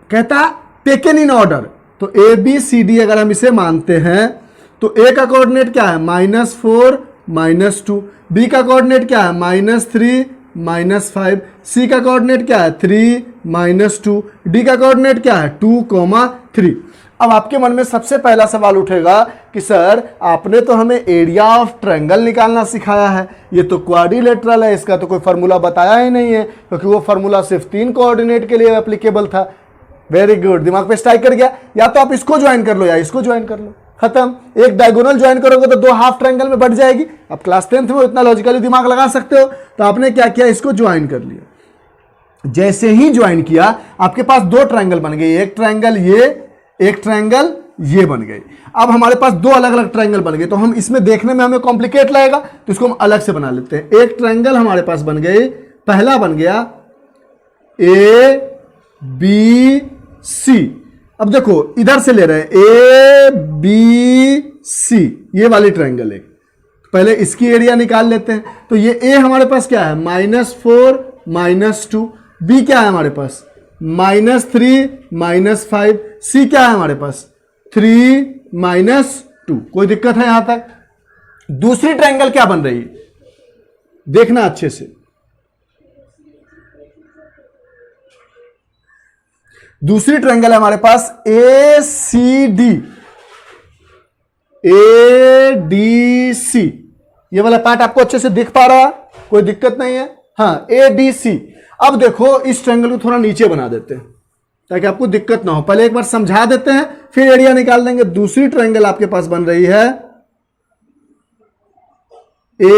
कहता टेकन इन ऑर्डर. तो ए बी सी डी अगर हम इसे मानते हैं तो ए का कोऑर्डिनेट क्या है -4 -2, बी का कोऑर्डिनेट क्या है -3 -5, सी का कोऑर्डिनेट क्या है 3 -2, डी का कोऑर्डिनेट क्या है 2, 3. अब आपके मन में सबसे पहला सवाल उठेगा कि सर आपने तो हमें एरिया ऑफ ट्रायंगल निकालना सिखाया है, ये तो क्वाड्रिलेटरल है, इसका तो कोई फार्मूला बताया ही नहीं है, क्योंकि वो फार्मूला सिर्फ 3 कोऑर्डिनेट के लिए एप्लीकेबल था. वेरी गुड, दिमाग पे स्ट्राइक कर गया. या तो आप इसको ज्वाइन कर लो या इसको ज्वाइन कर लो, खत्म. एक डायगोनल ज्वाइन करोगे तो 2 हाफ ट्रायंगल में बढ़ जाएगी. अब क्लास 10th में इतना लॉजिकली दिमाग लगा सकते हो. तो आपने क्या किया, इसको ज्वाइन कर लिया. जैसे ही ज्वाइन किया आपके पास 2 ट्रायंगल बन गए, एक ट्रायंगल ये, एक ट्रायंगल ये बन गए. अब हमारे पास 2 अलग अलग ट्रायंगल बन गए, तो हम इसमें देखने में हमें कॉम्प्लिकेट लगेगा, तो इसको हम अलग से बना लेते हैं. एक ट्रायंगल हमारे पास बन गए, पहला बन गया ए बी सी. अब देखो इधर से ले रहे हैं ए बी सी, ये वाली ट्रायंगल है. पहले इसकी एरिया निकाल लेते हैं. तो ये ए हमारे पास क्या है -4 -2, बी क्या है हमारे पास -3 -5, सी क्या है हमारे पास 3 -2. कोई दिक्कत है यहां तक? दूसरी ट्रायंगल क्या बन रही है देखना अच्छे से. दूसरी ट्रायंगल है हमारे पास ए C D, A D C. ये वाला पार्ट आपको अच्छे से दिख पा रहा है, कोई दिक्कत नहीं है. हाँ, ए डी सी. अब देखो इस ट्रायंगल को थोड़ा नीचे बना देते हैं ताकि आपको दिक्कत ना हो. पहले एक बार समझा देते हैं फिर एरिया निकाल देंगे. दूसरी ट्रायंगल आपके पास बन रही है ए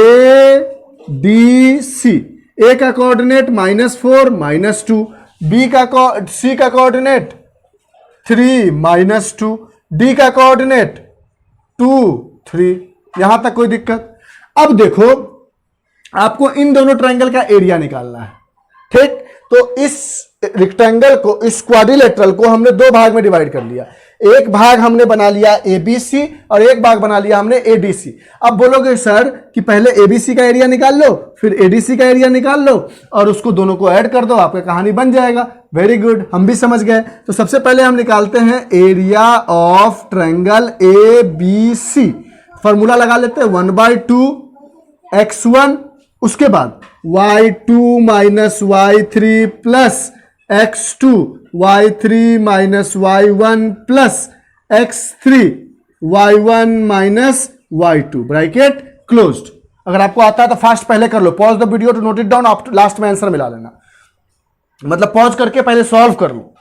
डी सी. ए का कोऑर्डिनेट -4 -2, बी का सी का कोऑर्डिनेट 3 -2, डी का कोऑर्डिनेट 2 3. यहां तक कोई दिक्कत? अब देखो आपको इन दोनों ट्रायंगल का एरिया निकालना है. ठीक, तो इस रेक्टेंगल को, इस क्वाड्रिलेटरल को हमने 2 भाग में डिवाइड कर लिया. एक भाग हमने बना लिया एबीसी और एक भाग बना लिया हमने एडीसी. अब बोलोगे सर कि पहले एबीसी का एरिया निकाल लो फिर एडीसी का एरिया निकाल लो और उसको दोनों को ऐड कर दो, आपका कहानी बन जाएगा. वेरी गुड, हम भी समझ गए. तो सबसे पहले हम निकालते हैं area of triangle A B C. Formula लगा लेते हैं 1/2 x1, उसके बाद y2 - y3 plus x2 y3 - y1 plus x3 y1 - y2 bracket closed. अगर आपको आता है तो फास्ट पहले कर लो. Pause the video to note it down, आप लास्ट में आंसर मिला लेना. मतलब पॉज करके पहले सॉल्व कर लो,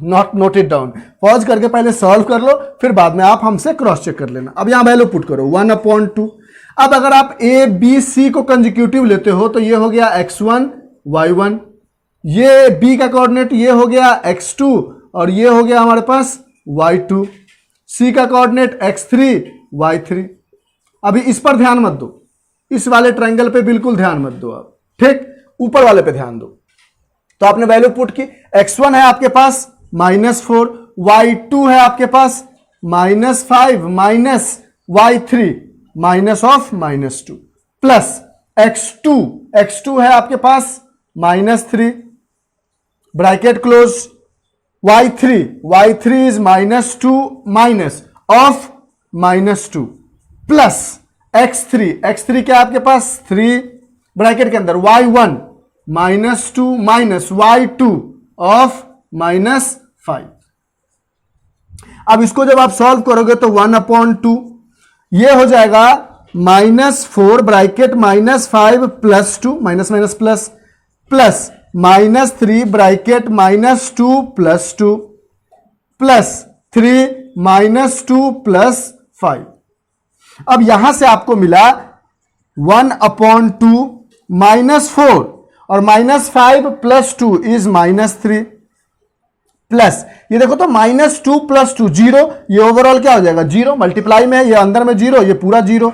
not note it down. Pause करके पहले सॉल्व कर लो फिर बाद में आप हमसे क्रॉस चेक कर लेना. अब यहां वैल्यू पुट करो 1/2. अब अगर आप ए बी सी को कंजिक्यूटिव लेते हो तो ये हो गया x1 y1, ये b का कोऑर्डिनेट ये हो गया x2 और ये हो गया हमारे पास y2, c का कोऑर्डिनेट x3 y3. अभी इस पर ध्यान मत दो, इस वाले ट्रायंगल पे बिल्कुल ध्यान मत दो आप. ठीक, ऊपर वाले पे ध्यान दो. तो आपने वैल्यू पुट की, x1 है आपके पास -4, y2 है आपके पास -5 minus y3 minus of -2 plus x2 है आपके पास -3 bracket close, y3 is -2 minus of -2 plus x3 क्या है आपके पास 3 ब्रैकेट के अंदर y1 -2 माइनस y2 ऑफ -5। अब इसको जब आप सॉल्व करोगे तो 1/2 ये हो जाएगा -4 bracket -5 plus 2 minus minus plus plus -3 bracket -2 plus 2 plus 3 -2 plus 5। अब यहां से आपको मिला 1/2 -4 और -5 प्लस 2 इज -3 प्लस ये देखो तो -2 प्लस 2 0, ये ओवरऑल क्या हो जाएगा 0, मल्टीप्लाई में है, ये अंदर में 0, ये पूरा 0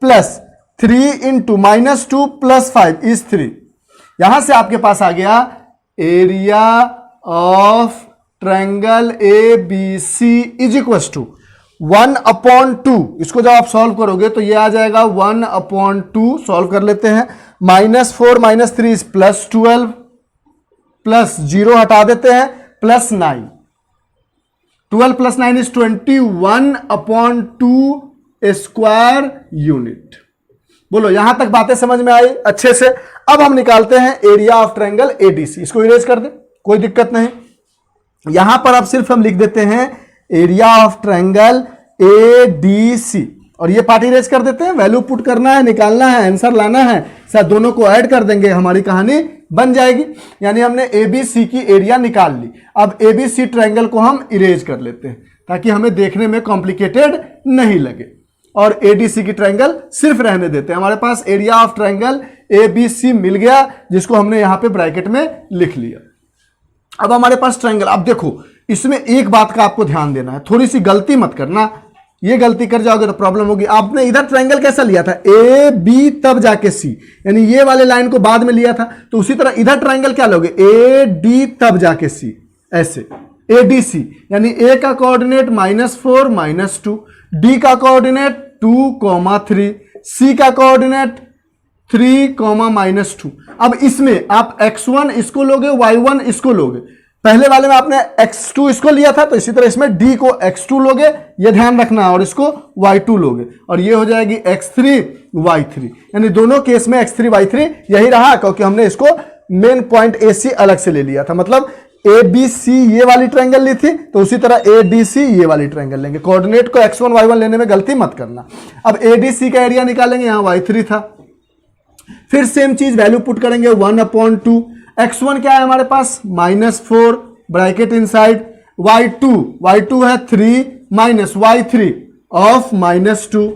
प्लस 3 इंटू -2 प्लस 5 इज 3। यहां से आपके पास आ गया area of triangle ABC is equal to 1/2। इसको जब आप सॉल्व करोगे तो ये आ जाएगा 1/2। सॉल्व कर लेते हैं, -4 -3 इज +12 प्लस 0 हटा देते हैं +9, 12 + 9 इज 21/2 स्क्वायर यूनिट। बोलो यहां तक बातें समझ में आई अच्छे से। अब हम निकालते हैं एरिया ऑफ ट्रायंगल ADC। इसको इरेज कर दे, कोई दिक्कत नहीं। यहां पर अब सिर्फ हम लिख देते हैं एरिया ऑफ ट्रायंगल ADC और ये पार्ट इरेज कर देते हैं। वैल्यू पुट करना है, निकालना है, आंसर लाना है, शायद दोनों को ऐड कर देंगे, हमारी कहानी बन जाएगी। यानी हमने ABC की एरिया निकाल ली। अब ABC ट्रायंगल को हम इरेज कर लेते हैं ताकि हमें देखने में कॉम्प्लिकेटेड नहीं लगे और ADC की ट्रायंगल सिर्फ रहने देते हैं। हमारे पास एरिया ऑफ ट्रायंगल ABC मिल गया जिसको हमने यहां पे ब्रैकेट में लिख लिया। अब हमारे पास ट्रायंगल, अब देखो इसमें एक बात का आपको ध्यान देना है, थोड़ी सी गलती मत करना, ये गलती कर जाओगे तो प्रॉब्लम होगी। आपने इधर ट्रायंगल कैसा लिया था AB तब जाके C, यानी ये वाले लाइन को बाद में लिया था, तो उसी तरह इधर ट्रायंगल क्या लोगे AD तब जाके C, ऐसे ADC यानी A का कोऑर्डिनेट -4 -2, D का कोऑर्डिनेट 2, 3, C का कोऑर्डिनेट 3, -2। अब इसमें आप x1 इसको लोगे, y1 इसको लोगे। पहले वाले में आपने x2 इसको लिया था, तो इसी तरह इसमें D को x2 लोगे, ये ध्यान रखना, और इसको y2 लोगे, और ये हो जाएगी x3 y3। यानी दोनों केस में x3 y3 यही रहा, क्योंकि हमने इसको मेन पॉइंट AC अलग से ले लिया था। मतलब ABC ये वाली ट्रायंगल ली थी, तो उसी तरह ADC ये वाली ट्रायंगल लेंगे। कोऑर्डिनेट को x1 y1 लेने में गलती मत करना। अब ADC का एरिया निकालेंगे, यहां y3 था, फिर सेम चीज वैल्यू पुट करेंगे 1/2। x1 क्या है हमारे पास -4 ब्रैकेट इनसाइड, y2 है 3 minus y3 of -2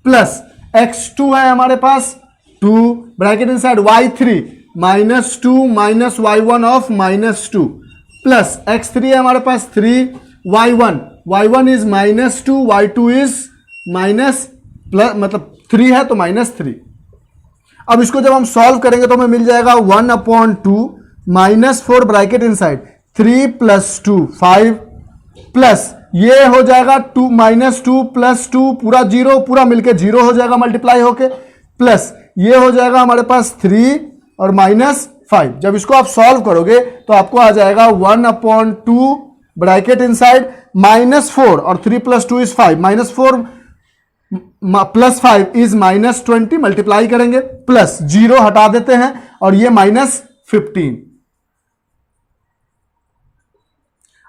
plus x2 है हमारे पास 2 bracket inside, y3 -2 minus y1 of -2 plus x3 है हमारे पास 3, y1 is -2, y2 is minus plus, मतलब 3 है तो -3। अब इसको जब हम सॉल्व करेंगे तो हमें मिल जाएगा 1/2 -4 ब्रैकेट इनसाइड 3 + 2 5 प्लस ये हो जाएगा 2 -2 + 2 पूरा 0, पूरा मिलके 0 हो जाएगा मल्टीप्लाई होके, प्लस ये हो जाएगा हमारे पास 3 और -5। जब इसको आप सॉल्व करोगे तो आपको आ जाएगा 1/2 ब्रैकेट इनसाइड -4 और 3 + 2 इज 5, -4 + 5 इज -20, मल्टीप्लाई करेंगे, प्लस 0 हटा देते हैं और ये -15।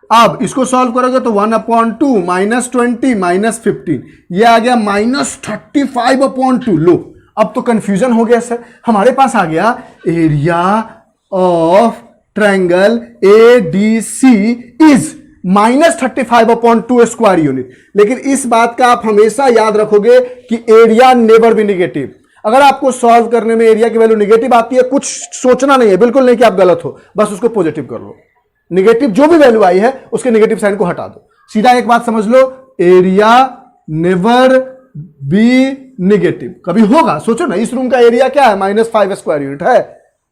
अब इसको सॉल्व करोगे तो 1/2 -20 -15 ये आ गया -35/2। लो अब तो कंफ्यूजन हो गया सर, हमारे पास आ गया area of triangle ADC is -35/2 square unit. लेकिन इस बात का आप हमेशा याद रखोगे कि एरिया नेवर बी निगेटिव। अगर आपको सॉल्व करने में एरिया की वैल्यू निगेटिव आती है, कुछ सोचना नहीं है, बिल्कुल नहीं कि आप गलत हो, बस उसको पॉजिटिव कर लो। निगेटिव जो भी वैल्यू आई है उसके निगेटिव साइन को हटा दो। सीधा एक बात समझ लो, एरिया नेवर बी निगेटिव। कभी होगा, सोचो ना, इस रूम का एरिया क्या है -5 स्क्वायर यूनिट है,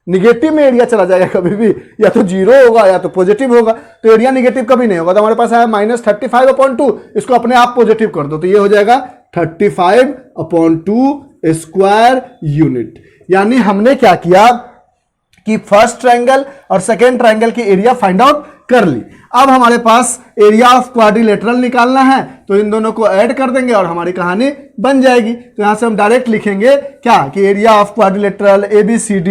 निगेटिव में एरिया चला जाएगा कभी भी, या तो जीरो होगा या तो पॉजिटिव होगा, तो एरिया निगेटिव कभी नहीं होगा। तो हमारे पास आया -35/2, इसको अपने आप पॉजिटिव कर दो तो ये हो जाएगा 35/2 स्क्वायर यूनिट। यानी हमने क्या किया कि फर्स्ट ट्रायंगल और सेकेंड ट्रायंगल की एरिया फाइंड आउट कर ली। अब हमारे पास एरिया ऑफ क्वाड्रिलेटरल निकालना है, तो इन दोनों को ऐड कर देंगे और हमारी कहानी बन जाएगी। तो यहां से हम डायरेक्ट लिखेंगे क्या कि area of quadrilateral ABCD,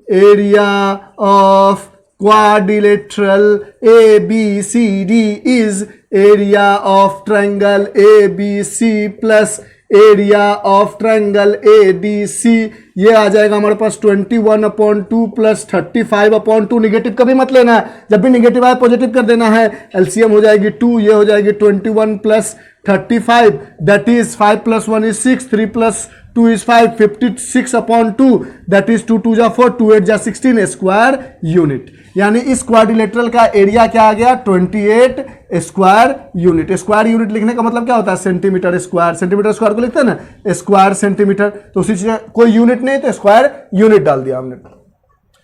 area of quadrilateral ABCD is area of triangle ABC plus area of triangle ADC। ये आ जाएगा हमारे पास 21/2 प्लस 35/2। निगेटिव कभी मत लेना है, जब भी निगेटिव आए पॉजिटिव कर देना है। एलसीएम हो जाएगी 2, ये हो जाएगी 21 plus 35, that is 5 + 1 = 6, 3 + 2 = 5, 56/2, that is 2 × 2 = 4, 2 × 8 = 16 square unit. यानी इस क्वाड्रिलेटरल का एरिया क्या आ गया 28 स्क्वायर यूनिट। स्क्वायर यूनिट लिखने का मतलब क्या होता है सेंटीमीटर स्क्वायर, सेंटीमीटर स्क्वायर को लिखते हैं ना स्क्वायर सेंटीमीटर, तो उसी चीज कोई यूनिट नहीं तो स्क्वायर यूनिट डाल दिया हमने।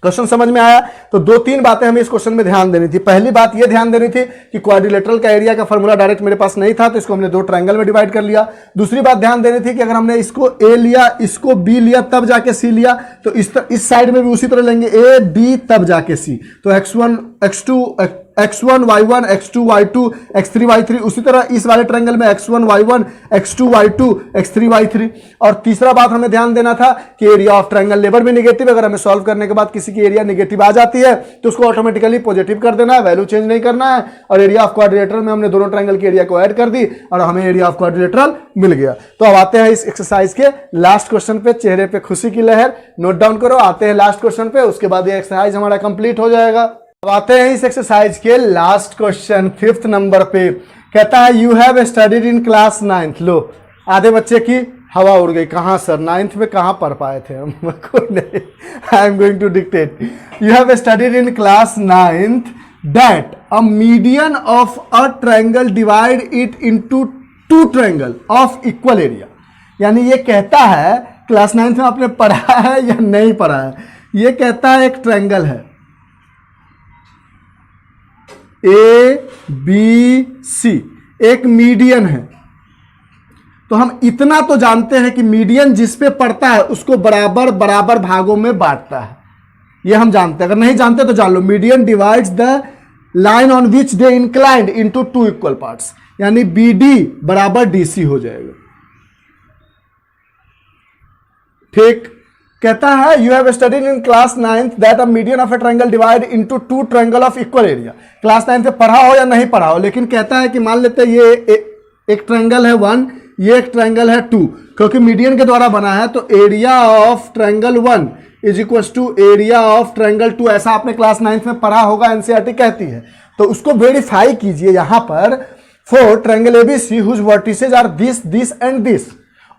क्वेश्चन समझ में आया? तो 2-3 बातें हमें इस क्वेश्चन में ध्यान देनी थी। पहली बात यह ध्यान देनी थी कि क्वाड्रिलेटरल का एरिया का फॉर्मूला डायरेक्ट मेरे पास नहीं था, तो इसको हमने 2 ट्रायंगल में डिवाइड कर लिया। दूसरी बात ध्यान देनी थी कि अगर हमने इसको A लिया, इसको B लिया, तब जाके C लिया, तो इस साइड में भी उसी तरह लेंगे A B तब जाके C। तो X1 Y1 X2 Y2 X3 Y3, उसी तरह इस वाले ट्रायंगल में X1 Y1 X2 Y2 X3 Y3। और तीसरा बात हमें ध्यान देना था कि एरिया ऑफ ट्रायंगल लेबर भी नेगेटिव, अगर हमें सॉल्व करने के बाद किसी की एरिया नेगेटिव आ जाती है तो उसको ऑटोमेटिकली पॉजिटिव कर देना है, वैल्यू चेंज नहीं करना है। और एरिया ऑफ क्वाड्रिलेटरल में हमने दोनों ट्रायंगल की एरिया को ऐड कर दी और हमें एरिया ऑफ क्वाड्रिलेटरल मिल गया। तो अब आते हैं इस एक्सरसाइज के लास्ट क्वेश्चन पे। चेहरे पे खुशी की लहर, नोट डाउन करो। आते हैं लास्ट क्वेश्चन पे, उसके बाद ये एक्सरसाइज हमारा कंप्लीट हो जाएगा। अब आते हैं इस एक्सरसाइज के लास्ट क्वेश्चन 5th नंबर पे। कहता है you have studied in class 9th। लो, आधे बच्चे की हवा उड़ गई। कहां सर 9th में कहां पढ़ पाए थे हम? कोई नहीं, I am going to dictate. You have studied in class 9th that a median of a triangle divide it into 2 triangle of equal area. यानी ये कहता है, क्लास 9th में आपने पढ़ा है या नहीं पढ़ा है? ये कहता है एक ट्रायंगल है ABC, एक मीडियन है। तो हम इतना तो जानते हैं कि मीडियन जिस पे पड़ता है उसको बराबर बराबर भागों में बांटता है, ये हम जानते हैं। अगर नहीं जानते तो जान लो, median divides the line on which they inclined into 2 equal parts. यानी BD बराबर DC हो जाएगा। ठीक, कहता है you have studied in class 9th that a median of a triangle divide into 2 triangle of equal area. Class 9th में पढ़ा हो या नहीं पढ़ा हो, लेकिन कहता है कि मान लेते हैं ये एक ट्रायंगल है 1, ये एक ट्रायंगल है 2, क्योंकि मीडियन के द्वारा बना है तो area of triangle 1 is equal to area of triangle 2। ऐसा आपने क्लास 9th में पढ़ा होगा, एनसीईआरटी कहती है। तो उसको वेरीफाई कीजिए यहां पर for triangle ABC whose vertices are this and this.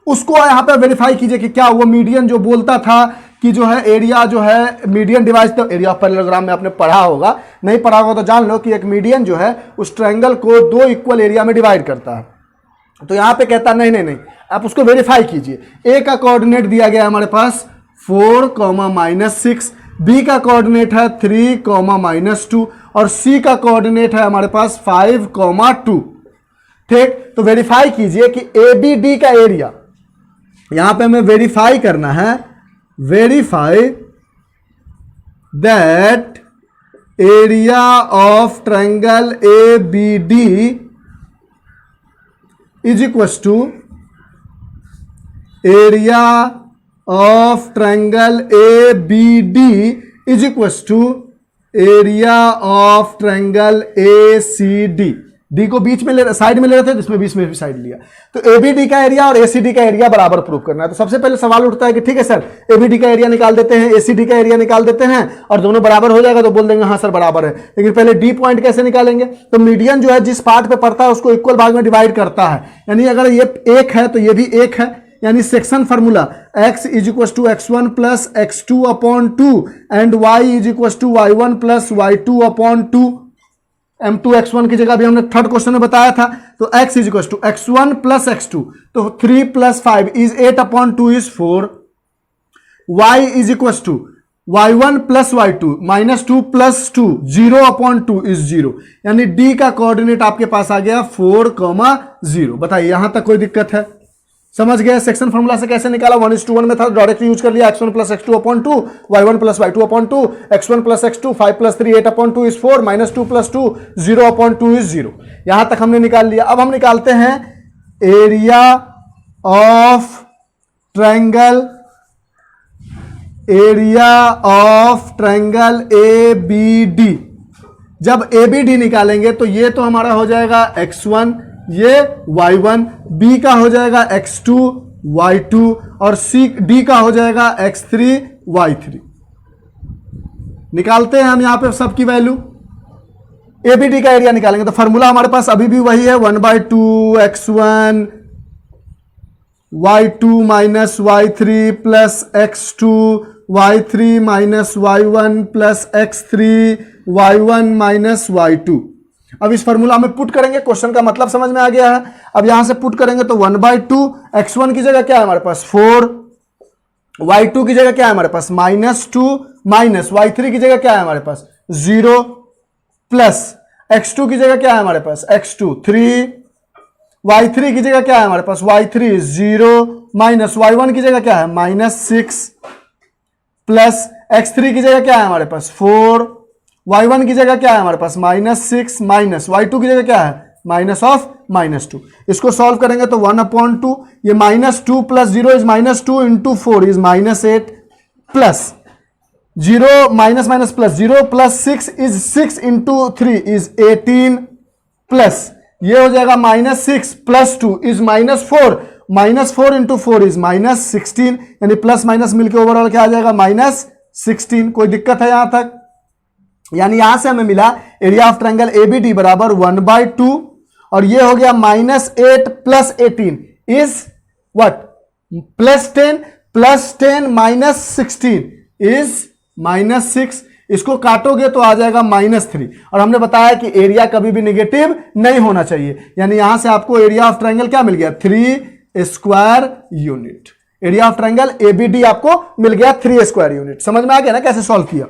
उसको यहां पे वेरीफाई कीजिए कि क्या वो मीडियन जो बोलता था कि जो है एरिया जो है मीडियन डिवाइड, तो एरिया ऑफ पैरेललोग्राम में आपने पढ़ा होगा, नहीं पढ़ा होगा तो जान लो कि एक मीडियन जो है उस ट्रायंगल को 2 इक्वल एरिया में डिवाइड करता है। तो यहां पे कहता नहीं, आप उसको वेरीफाई कीजिए। ए का कोऑर्डिनेट दिया गया हमारे पास 4, -6, बी का कोऑर्डिनेट है 3, -2 और सी का कोऑर्डिनेट है हमारे पास 5, 2। ठीक, तो वेरीफाई कीजिए कि ABD का एरिया, यहां पे हमें वेरीफाई करना है, verify that area of triangle ABD is equal to area of triangle ABD is equal to area of triangle ACD। D को बीच में साइड में ले रहे थे, जिसमें बीच में भी साइड लिया। तो ABD का एरिया और ACD का एरिया बराबर प्रूव करना है। तो सबसे पहले सवाल उठता है कि ठीक है सर, ABD का एरिया निकाल देते हैं, ACD का एरिया निकाल देते हैं और दोनों बराबर हो जाएगा तो बोल देंगे हाँ सर बराबर है। लेकिन पहले डी पॉइंट कैसे निकालेंगे? तो मीडियन जो है जिस पार्ट पे पड़ता है उसको इक्वल भाग में डिवाइड करता है। यानी अगर ये 1 है तो ये भी 1 है। यानी section formula x is equal to x1 plus x2/2 and y is equal to y1 plus y2/2। M2 x1 की जगह भी हमने थर्ड क्वेश्चन में बताया था। तो x is equal to x1 plus x2, तो 3 + 5 is 8/2 is 4। y is equal to y1 plus y2 -2 plus 2 0/2 is 0, यानी डी का कोऑर्डिनेट आपके पास आ गया 4,0। बताइए यहां तक कोई दिक्कत है? समझ गए सेक्शन फॉर्मूला से कैसे निकाला? 1:1 में था, डायरेक्ट यूज कर लिया, x1 plus x2/2, y1 plus y2/2, x1 plus x2 5 plus 3 8/2 is 4, -2 plus 2 0/2 is 0। यहां तक हमने निकाल लिया। अब हम निकालते हैं area of triangle, area of triangle ABD। जब ABD निकालेंगे तो ये तो हमारा हो जाएगा x1, ये y1, B का हो जाएगा x2 y2 और D का हो जाएगा x3 y3। निकालते हैं हम यहां पे सबकी वैल्यू। ABD का एरिया निकालेंगे तो फॉर्मूला हमारे पास अभी भी वही है, 1/2 x1 y2 minus y3 plus x2 y3 minus y1 plus x3 y1 minus y2। अब इस फॉर्मूला में पुट करेंगे, क्वेश्चन का मतलब समझ में आ गया है। अब यहां से पुट करेंगे तो 1/2 x1 की जगह क्या है हमारे पास 4, y2 की जगह क्या है हमारे पास -2 माइनस y3 की जगह क्या है हमारे पास 0 प्लस x2 की जगह क्या है हमारे पास x2 3, y3 की जगह क्या है हमारे पास y3 0 माइनस y1 की जगह क्या है -6 प्लस x3 की जगह क्या है हमारे पास 4, y1 की जगह क्या है हमारे पास -6 माइनस y2 की जगह क्या है -2। इसको सॉल्व करेंगे तो 1/2, ये -2 plus 0 is -2 into 4 is -8 plus 0 minus minus plus 0 plus 6 is 6 into 3 is 18 plus ये हो जाएगा -6 प्लस 2 इज -4, -4 इंटू 4 इज -16, यानी प्लस माइनस मिलकर ओवरऑल क्या आ जाएगा -16। कोई दिक्कत है यहां तक? यानी यहां से हमें मिला एरिया ऑफ ट्रायंगल ABD बराबर 1/2 और ये हो गया -8 plus 18 is what +10 plus 10 -16 is -6। इसको काटोगे तो आ जाएगा -3 और हमने बताया कि एरिया कभी भी नेगेटिव नहीं होना चाहिए, यानी यहां से आपको एरिया ऑफ ट्रायंगल क्या मिल गया 3 square unit. Area of triangle ABD आपको मिल गया 3 स्क्वायर यूनिट। समझ में आ गया ना कैसे सॉल्व किया?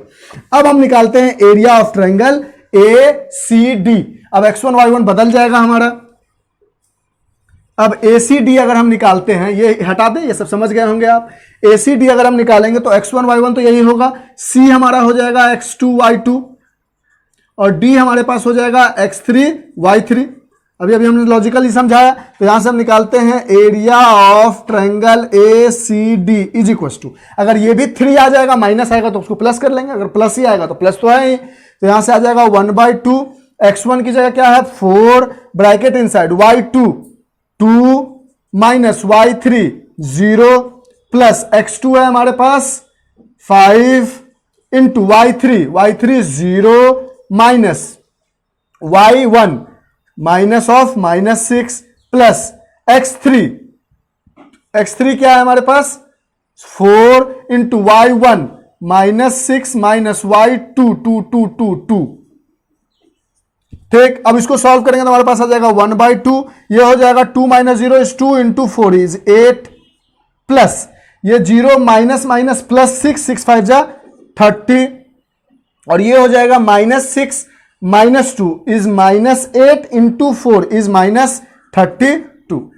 अब हम निकालते हैं एरिया ऑफ ट्रायंगल ACD। अब x1 y1 बदल जाएगा हमारा। अब ACD अगर हम निकालते हैं, ये हटा दें, ये सब समझ गए होंगे आप। ACD अगर हम निकालेंगे तो x1 y1 तो यही होगा, C हमारा हो जाएगा x2 y2 और D हमारे पास हो जाएगा x3 y3। अभी हमने लॉजिकली समझाया, तो यहां से हम निकालते हैं area of triangle ACD is equal to, अगर ये भी 3 आ जाएगा माइनस आएगा तो उसको प्लस कर लेंगे, अगर प्लस ही आएगा तो प्लस तो है ही, तो यहां से आ जाएगा 1/2 x1 की जगह क्या है 4 bracket inside y2 2 minus y3 0 plus x2 है हमारे पास 5 into y3 0 minus y1 minus of -6 plus x3 क्या है हमारे पास 4 इंटू y1 -6 माइनस y2 2 ठीक। अब इसको सॉल्व करेंगे तो हमारे पास आ जाएगा 1/2, ये हो जाएगा 2 minus 0 is 2 into 4 is 8 plus ये 0 माइनस माइनस प्लस 6 5 जा 30 और ये हो जाएगा -6 -2 इज -8 इंटू 4 इज -32।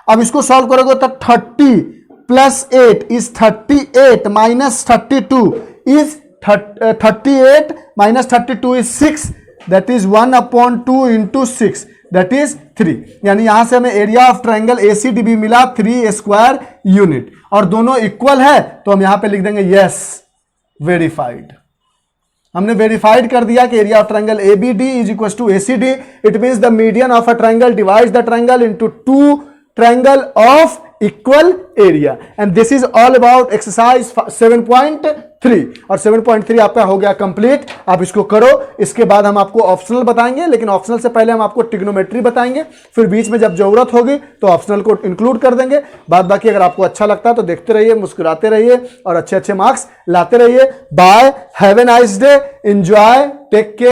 अब इसको सॉल्व करोगे तो 30 plus 8 is 38 minus 32 is 38 minus 32 is 6, that is 1/2 into 6 that is 3। यानी यहां से हमें एरिया ऑफ ट्रायंगल ACD भी मिला 3 स्क्वायर यूनिट और दोनों इक्वल है, तो हम यहां पे लिख देंगे यस वेरीफाइड। हमने वेरीफाइड कर दिया कि area of triangle ABD is equal to ACD। It means the median of a triangle divides the triangle into 2 triangle of equal area, and this is all about exercise 7.3 और 7.3 आपका हो गया कंप्लीट। आप इसको करो, इसके बाद हम आपको ऑप्शनल बताएंगे, लेकिन ऑप्शनल से पहले हम आपको ट्रिग्नोमेट्री बताएंगे, फिर बीच में जब जरूरत होगी तो ऑप्शनल को इंक्लूड कर देंगे। बाद बाकी अगर आपको अच्छा लगता है तो देखते रहिए, मुस्कुराते रहिए और अच्छे अच्छे मार्क्स लाते रहिए। Bye, have a nice day, enjoy, take care.